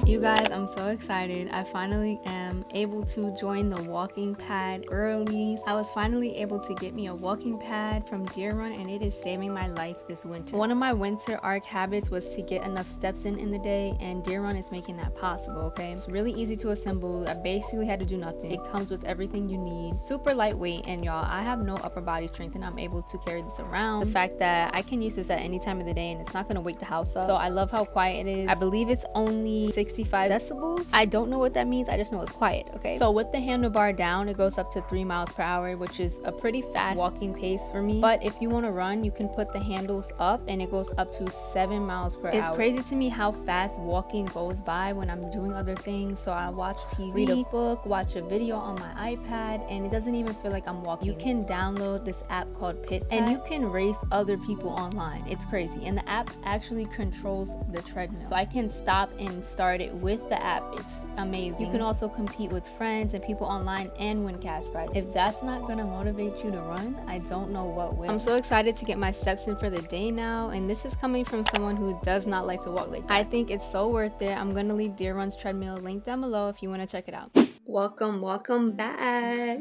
You guys, I'm so excited. I finally am able to join the walking pad early. I was finally able to get me a walking pad from Deer Run, and it is saving my life this winter. One of my winter arc habits was to get enough steps in the day, and Deer Run is making that possible, okay? It's really easy to assemble. I basically had to do nothing. It comes with everything you need. Super lightweight, and y'all, I have no upper body strength, and I'm able to carry this around. The fact that I can use this at any time of the day, and it's not gonna wake the house up. So I love how quiet it is. I believe it's only 65 decibels. I don't know what that means. I just know it's quiet, okay? So with the handlebar down, it goes up to 3 miles per hour, which is a pretty fast walking pace for me. But if you want to run, you can put the handles up and it goes up to 7 miles per hour. It's crazy to me how fast walking goes by when I'm doing other things. So I watch TV, read a book, watch a video on my iPad, and it doesn't even feel like I'm walking. You can download this app called Pit and you can race other people online. It's crazy. And the app actually controls the treadmill. So I can stop and start it with the app. It's amazing. You can also compete with friends and people online and win cash prizes. If that's not gonna motivate you to run, I don't know what will. I'm so excited to get my steps in for the day now, and this is coming from someone who does not like to walk like that. I think it's so worth it. I'm gonna leave Deer Run's treadmill link down below if you want to check it out. Welcome back.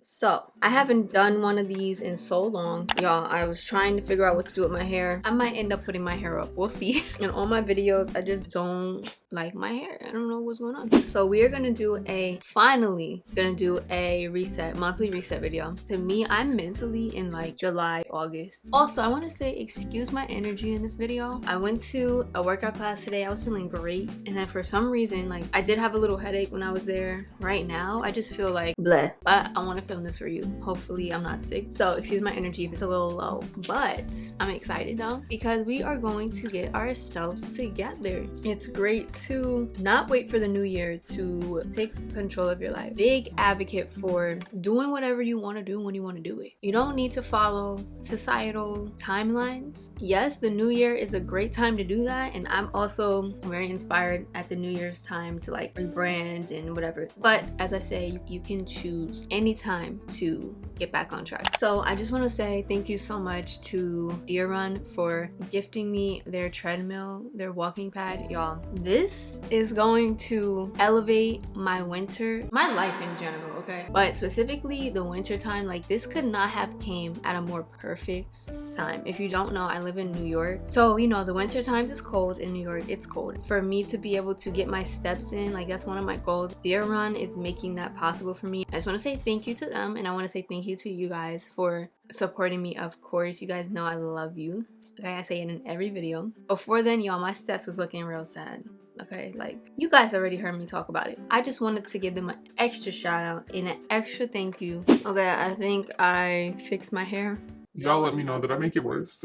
So I haven't done one of these in so long, y'all. I was trying to figure out what to do with my hair. I might end up putting my hair up, we'll see. In all my videos, I just don't like my hair. I don't know what's going on. So we are gonna do finally gonna do a monthly reset video. To me, I'm mentally in like July, August. Also, I want to say excuse my energy in this video. I went to a workout class today. I was feeling great, and then for some reason, like, I did have a little headache when I was there. Right now I just feel like bleh, but I want to film this for you. Hopefully I'm not sick, so excuse my energy if it's a little low, but I'm excited though because we are going to get ourselves together. It's great to not wait for the new year to take control of your life. Big advocate for doing whatever you want to do when you want to do it. You don't need to follow societal timelines. Yes, the new year is a great time to do that, and I'm also very inspired at the New Year's time to like rebrand and whatever. But as I say, you can choose any time to get back on track. So I just want to say thank you so much to Deer Run for gifting me their treadmill, their walking pad. Y'all, this is going to elevate my winter, my life in general, okay? But specifically the winter time, like, this could not have came at a more perfect time. If you don't know, I live in New York, so you know the winter times is cold in New York. It's cold. For me to be able to get my steps in, like, that's one of my goals. Deer Run is making that possible for me. I just want to say thank you to them, and I want to say thank you to you guys for supporting me. Of course, you guys know I love you. Okay, I say it in every video. Before then, y'all, my steps was looking real sad. Okay, like, you guys already heard me talk about it. I just wanted to give them an extra shout out and an extra thank you. Okay, I think I fixed my hair. Y'all let me know that I make it worse.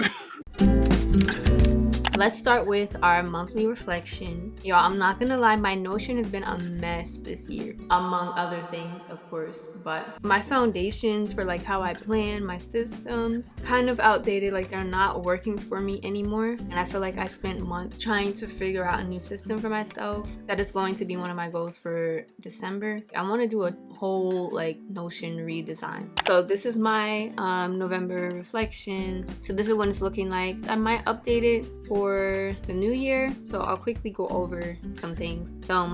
Let's start with our monthly reflection. Y'all, I'm not gonna lie, my Notion has been a mess this year, among other things, of course, but my foundations for like how I plan, my systems, kind of outdated. Like, they're not working for me anymore, and I feel like I spent months trying to figure out a new system for myself. That is going to be one of my goals for December. I want to do a whole like Notion redesign. So this is my November reflection. So this is what it's looking like. I might update it for the new year, so I'll quickly go over some things. So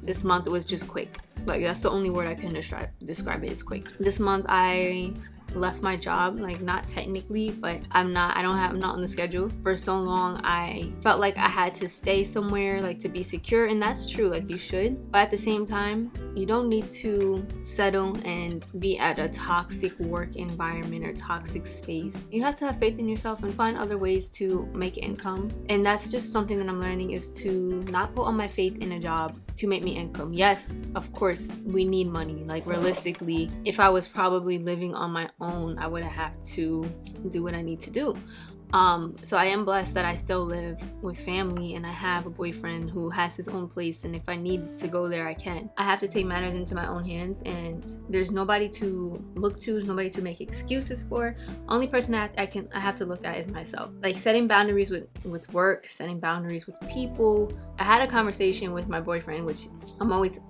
this month was just quick. Like, that's the only word I can describe it. It's quick. This month I left my job, like, not technically, but I'm not on the schedule. For so long I felt like I had to stay somewhere, like, to be secure, and that's true, like, you should, but at the same time you don't need to settle and be at a toxic work environment or toxic space. You have to have faith in yourself and find other ways to make income, and that's just something that I'm learning, is to not put all my faith in a job to make me income. Yes, of course we need money. Like, realistically, if I was probably living on my own, I would have to do what I need to do. So I am blessed that I still live with family and I have a boyfriend who has his own place, and if I need to go there, I can. I have to take matters into my own hands, and there's nobody to look to, there's nobody to make excuses for. Only person I have to look at is myself. Like, setting boundaries with work, setting boundaries with people. I had a conversation with my boyfriend, which I'm always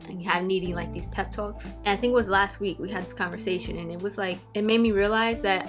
needing like these pep talks, and I think it was last week we had this conversation, and it was like, it made me realize that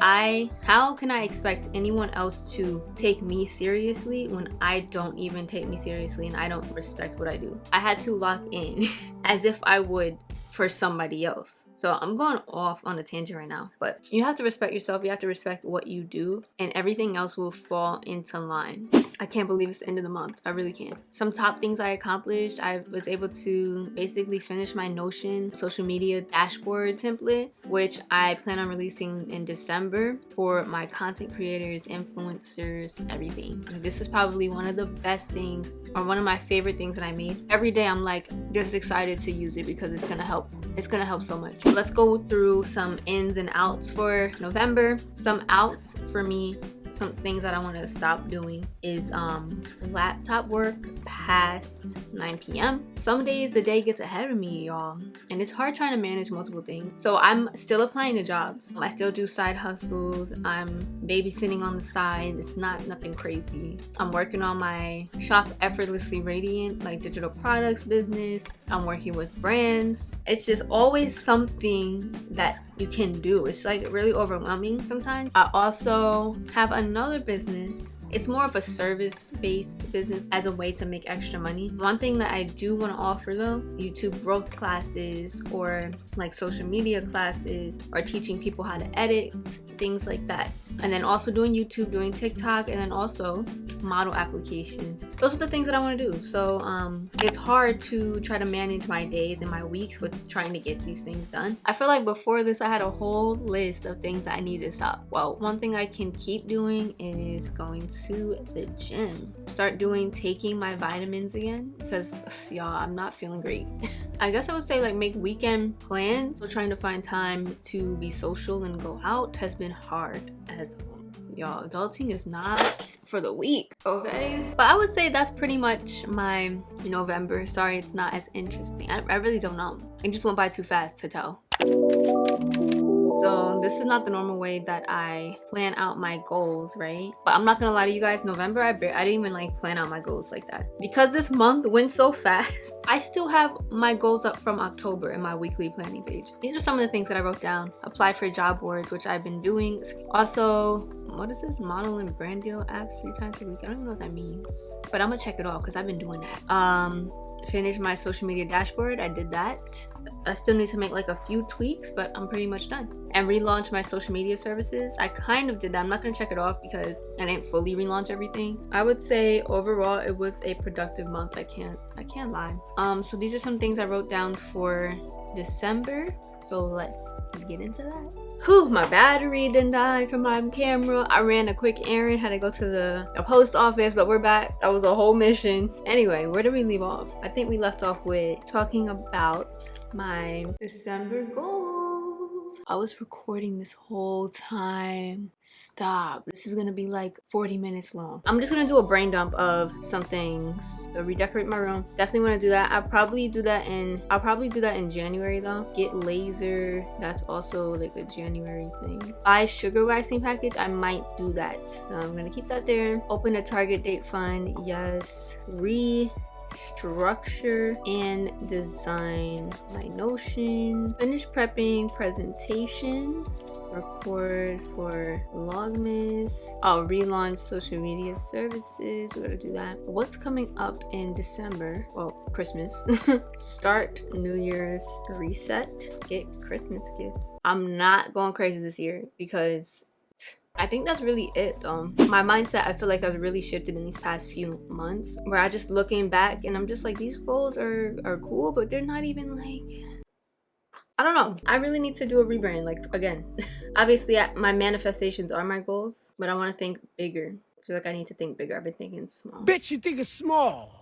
how can I expect anyone else supposed to take me seriously when I don't even take me seriously and I don't respect what I do. I had to lock in as if I would for somebody else. So I'm going off on a tangent right now, but you have to respect yourself. You have to respect what you do, and everything else will fall into line. I can't believe it's the end of the month. I really can't. Some top things I accomplished: I was able to basically finish my Notion social media dashboard template, which I plan on releasing in December for my content creators, influencers, everything. This is probably one of the best things, or one of my favorite things that I made. Every day I'm like just excited to use it because it's gonna help. It's gonna help so much. Let's go through some ins and outs for November. Some outs for me, some things that I want to stop doing is laptop work past 9 p.m. Some days the day gets ahead of me, y'all, and it's hard trying to manage multiple things. So I'm still applying to jobs. I still do side hustles. I'm babysitting on the side. It's nothing crazy. I'm working on my Shop Effortlessly Radiant, like digital products business. I'm working with brands. It's just always something that you can do. It's like really overwhelming sometimes. I also have another business. It's more of a service-based business as a way to make extra money. One thing that I do want to offer though, YouTube growth classes or like social media classes or teaching people how to edit, things like that. And then also doing YouTube, doing TikTok, and then also model applications. Those are the things that I want to do. So it's hard to try to manage my days and my weeks with trying to get these things done. I feel like before this I had a whole list of things that I need to stop. Well, one thing I can keep doing is going to the gym. Taking my vitamins again because y'all, I'm not feeling great. I guess I would say like make weekend plans. So trying to find time to be social and go out has been hard as y'all. Adulting is not for the weak, okay? But I would say that's pretty much my November. Sorry, it's not as interesting. I really don't know. It just went by too fast to tell. So this is not the normal way that I plan out my goals, right? But I'm not gonna lie to you guys, November, I didn't even like plan out my goals like that. Because this month went so fast, I still have my goals up from October in my weekly planning page. These are some of the things that I wrote down. Apply for job boards, which I've been doing. Also, what is this? Model and brand deal apps 3 times a week. I don't even know what that means. But I'm gonna check it off because I've been doing that. Finish my social media dashboard. I did that. I still need to make like a few tweaks, but I'm pretty much done. And relaunch my social media services. I kind of did that. I'm not gonna check it off because I didn't fully relaunch everything. I would say overall it was a productive month. I can't lie. So these are some things I wrote down for December. So let's get into that. Whew, my battery didn't die from my camera. I ran a quick errand, had to go to the post office, but we're back. That was a whole mission. Anyway, where did we leave off? I think we left off with talking about my December goals. I was recording this whole time. Stop. This is gonna be like 40 minutes long. I'm just gonna do a brain dump of some things. So redecorate my room. Definitely want to do that. I'll probably do that in January though. Get laser. That's also like a January thing. Buy sugar waxing package. I might do that. So I'm gonna keep that there. Open a target date fund. Yes. Structure and design my Notion. Finish prepping presentations. Record for Vlogmas. I'll relaunch social media services. We're gonna do that. What's coming up in December? Well, Christmas. Start New Year's reset. Get Christmas gifts. I'm not going crazy this year because I think that's really it though. My mindset, I feel like has really shifted in these past few months where I just looking back and I'm just like, these goals are cool, but they're not even like, I don't know. I really need to do a rebrand, like again. Obviously my manifestations are my goals, but I want to think bigger. I feel like I need to think bigger. I've been thinking small. Bitch, you think it's small.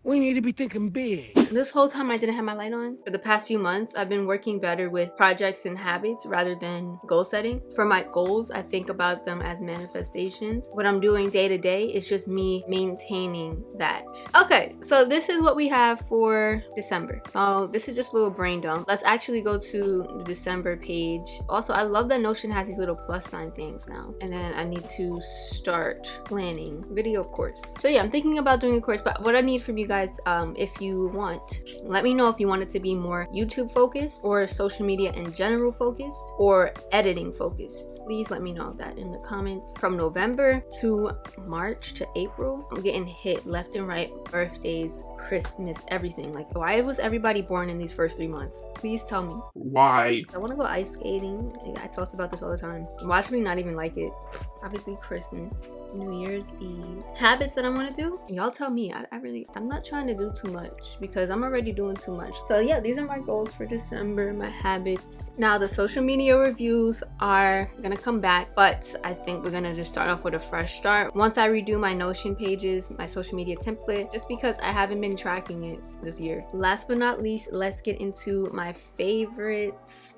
We need to be thinking big. This whole time I didn't have my light on. For the past few months, I've been working better with projects and habits rather than goal setting. For my goals, I think about them as manifestations. What I'm doing day to day is just me maintaining that. Okay, so this is what we have for December. So this is just a little brain dump. Let's actually go to the December page. Also, I love that Notion has these little plus sign things now. And then I need to start planning video course. So yeah, I'm thinking about doing a course, but what I need from you guys, if you want, let me know if you want it to be more YouTube focused or social media in general focused or editing focused. Please let me know that in the comments. From November to March to April, I'm getting hit left and right, birthdays, Christmas, everything. Like, why was everybody born in these first 3 months? Please tell me. Why? I want to go ice skating. I talk about this all the time. Watch me not even like it. Obviously Christmas, New Year's Eve. Habits that I want to do, y'all tell me. I'm not trying to do too much because I'm already doing too much. So yeah, these are my goals for December, my habits. Now the social media reviews are gonna come back, but I think we're gonna just start off with a fresh start once I redo my Notion pages, my social media template, just because I haven't been tracking it this year. Last but not least, let's get into my favorites.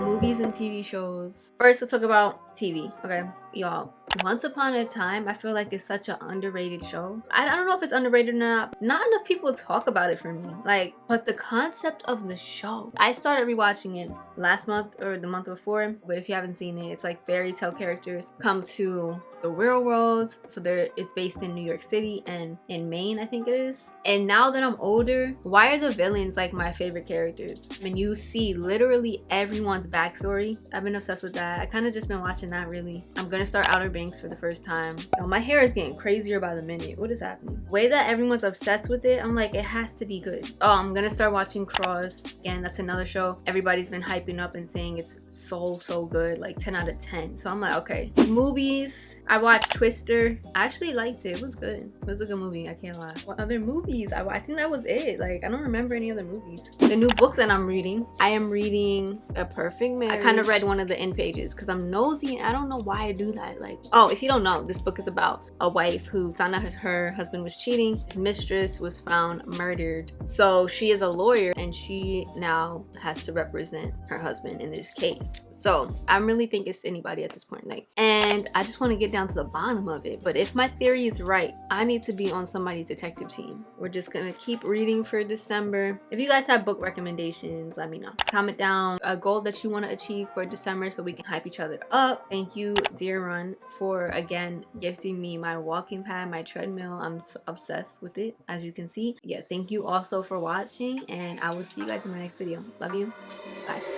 Movies and TV shows. First, let's talk about TV. Okay, y'all. Once Upon a Time, I feel like it's such an underrated show. I don't know if it's underrated or not. Not enough people talk about it for me. Like, but the concept of the show. I started rewatching it last month or the month before, but if you haven't seen it, it's like fairy tale characters come to the real world. So it's based in New York City and in Maine, I think it is. And now that I'm older, why are the villains like my favorite characters? When you see literally everyone's backstory, I've been obsessed with that. I kind of just been watching that really. I'm gonna start Outer Banks for the first time. Yo, my hair is getting crazier by the minute. What is happening? Way that everyone's obsessed with it, I'm like, it has to be good. Oh, I'm gonna start watching Cross. Again, that's another show everybody's been hyping up and saying it's so good, like 10 out of 10. So I'm like, okay. Movies, I watched Twister. I actually liked it. It was good. It was a good movie, I can't lie. What other movies? I think that was it. Like, I don't remember any other movies. The new book that I'm reading, I am reading A Perfect Marriage. I kind of read one of the end pages because I'm nosy and I don't know why I do that. Like, oh, if you don't know, this book is about a wife who found out her husband was cheating. His mistress was found murdered. So she is a lawyer and she now has to represent her husband in this case. So I really think it's anybody at this point. Like, and I just want to get down to the bottom of it. But if my theory is right, I need to be on somebody's detective team. We're just gonna keep reading for December. If you guys have book recommendations, let me know. Comment down a goal that you want to achieve for December so we can hype each other up. Thank you, Dear Run, for again gifting me my walking pad, my treadmill. I'm so obsessed with it, as you can see. Yeah, thank you also for watching, and I will see you guys in my next video. Love you. Bye.